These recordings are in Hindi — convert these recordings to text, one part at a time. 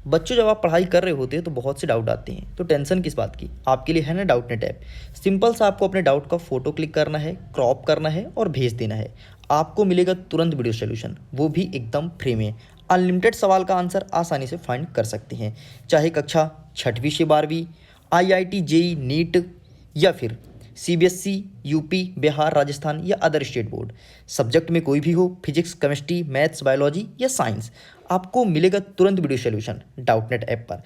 बच्चों, जब आप पढ़ाई कर रहे होते हैं तो बहुत से डाउट आते हैं, तो टेंशन किस बात की। आपके लिए है ना डाउट नेट ऐप। सिंपल सा आपको अपने डाउट का फोटो क्लिक करना है, क्रॉप करना है और भेज देना है। आपको मिलेगा तुरंत वीडियो सोल्यूशन, वो भी एकदम फ्री में। अनलिमिटेड सवाल का आंसर आसानी से फाइंड कर सकते हैं, चाहे कक्षा 6वीं से 12वीं, IIT जेई नीट या फिर CBSE, यूपी, बिहार, राजस्थान या अदर स्टेट बोर्ड। सब्जेक्ट में कोई भी हो, फिजिक्स, केमिस्ट्री, मैथ्स, बायोलॉजी या साइंस, आपको मिलेगा तुरंत वीडियो सोल्यूशन डाउटनेट ऐप पर।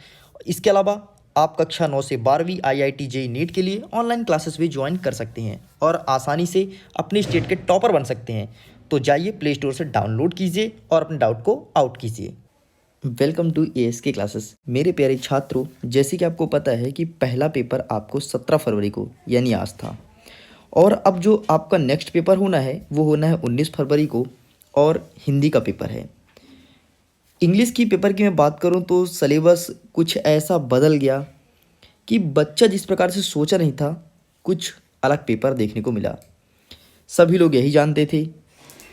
इसके अलावा आप कक्षा 9 से 12वीं IIT जेई नीट के लिए ऑनलाइन क्लासेस भी ज्वाइन कर सकते हैं और आसानी से अपने स्टेट के टॉपर बन सकते हैं। तो जाइए प्ले स्टोर से डाउनलोड कीजिए और अपने डाउट को आउट कीजिए। Welcome to ASK classes. मेरे प्यारे छात्रों, जैसे कि आपको पता है कि पहला पेपर आपको 17 फरवरी को यानी आज था, और अब जो आपका नेक्स्ट पेपर होना है वो होना है 19 फरवरी को, और हिंदी का पेपर है। इंग्लिश की पेपर की मैं बात करूं तो सिलेबस कुछ ऐसा बदल गया कि बच्चा जिस प्रकार से सोचा नहीं था, कुछ अलग पेपर देखने को मिला। सभी लोग यही जानते थे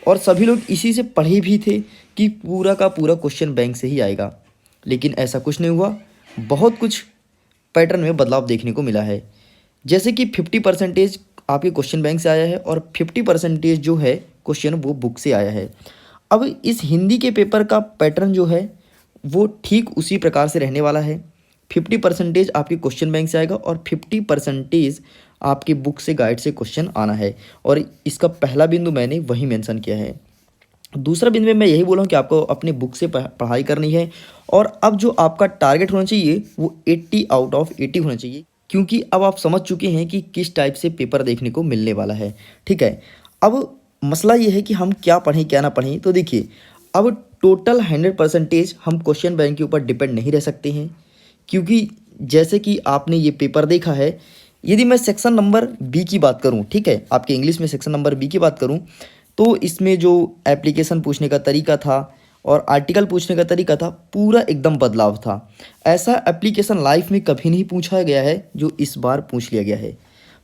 और सभी लोग इसी से पढ़े भी थे कि पूरा का पूरा क्वेश्चन बैंक से ही आएगा, लेकिन ऐसा कुछ नहीं हुआ। बहुत कुछ पैटर्न में बदलाव देखने को मिला है। जैसे कि 50% आपके क्वेश्चन बैंक से आया है और 50% जो है क्वेश्चन वो बुक से आया है। अब इस हिंदी के पेपर का पैटर्न जो है वो ठीक उसी प्रकार से रहने वाला है। 50% आपके क्वेश्चन बैंक से आएगा और 50% आपके बुक से, गाइड से क्वेश्चन आना है, और इसका पहला बिंदु मैंने वही मेंशन किया है। दूसरा बिंदु में मैं यही बोला हूँ कि आपको अपने बुक से पढ़ाई करनी है, और अब जो आपका टारगेट होना चाहिए वो 80 आउट ऑफ 80 होना चाहिए, क्योंकि अब आप समझ चुके हैं कि किस टाइप से पेपर देखने को मिलने वाला है। ठीक है, अब मसला ये है कि हम क्या पढ़ें क्या ना पढ़ें। तो देखिए, अब टोटल 100% हम क्वेश्चन बैंक के ऊपर डिपेंड नहीं रह सकते हैं, क्योंकि जैसे कि आपने ये पेपर देखा है, यदि मैं सेक्शन नंबर बी की बात करूं, ठीक है, आपके इंग्लिश में सेक्शन नंबर बी की बात करूं, तो इसमें जो एप्लीकेशन पूछने का तरीका था और आर्टिकल पूछने का तरीका था, पूरा एकदम बदलाव था। ऐसा एप्लीकेशन लाइफ में कभी नहीं पूछा गया है जो इस बार पूछ लिया गया है।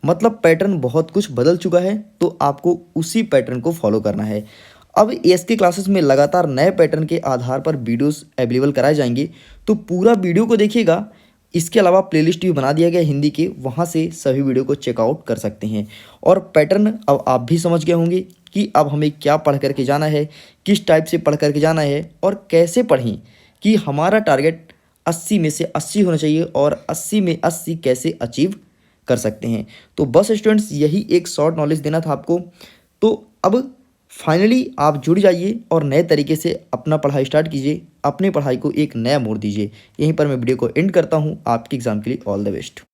मतलब पैटर्न बहुत कुछ बदल चुका है, तो आपको उसी पैटर्न को फॉलो करना है। अब ASK क्लासेस में लगातार नए पैटर्न के आधार पर वीडियोस अवेलेबल कराए जाएंगे, तो पूरा वीडियो को देखिएगा। इसके अलावा प्लेलिस्ट भी बना दिया गया हिंदी के, वहाँ से सभी वीडियो को चेकआउट कर सकते हैं। और पैटर्न अब आप भी समझ गए होंगे कि अब हमें क्या पढ़ करके जाना है, किस टाइप से पढ़ करके जाना है और कैसे पढ़ें कि हमारा टारगेट 80 में से 80 होना चाहिए, और 80 में 80 कैसे अचीव कर सकते हैं। तो बस स्टूडेंट्स, यही एक शॉर्ट नॉलेज देना था आपको। तो अब फाइनली आप जुड़ जाइए और नए तरीके से अपना पढ़ाई स्टार्ट कीजिए, अपनी पढ़ाई को एक नया मोड़ दीजिए। यहीं पर मैं वीडियो को एंड करता हूँ। आपके एग्ज़ाम के लिए ऑल द बेस्ट।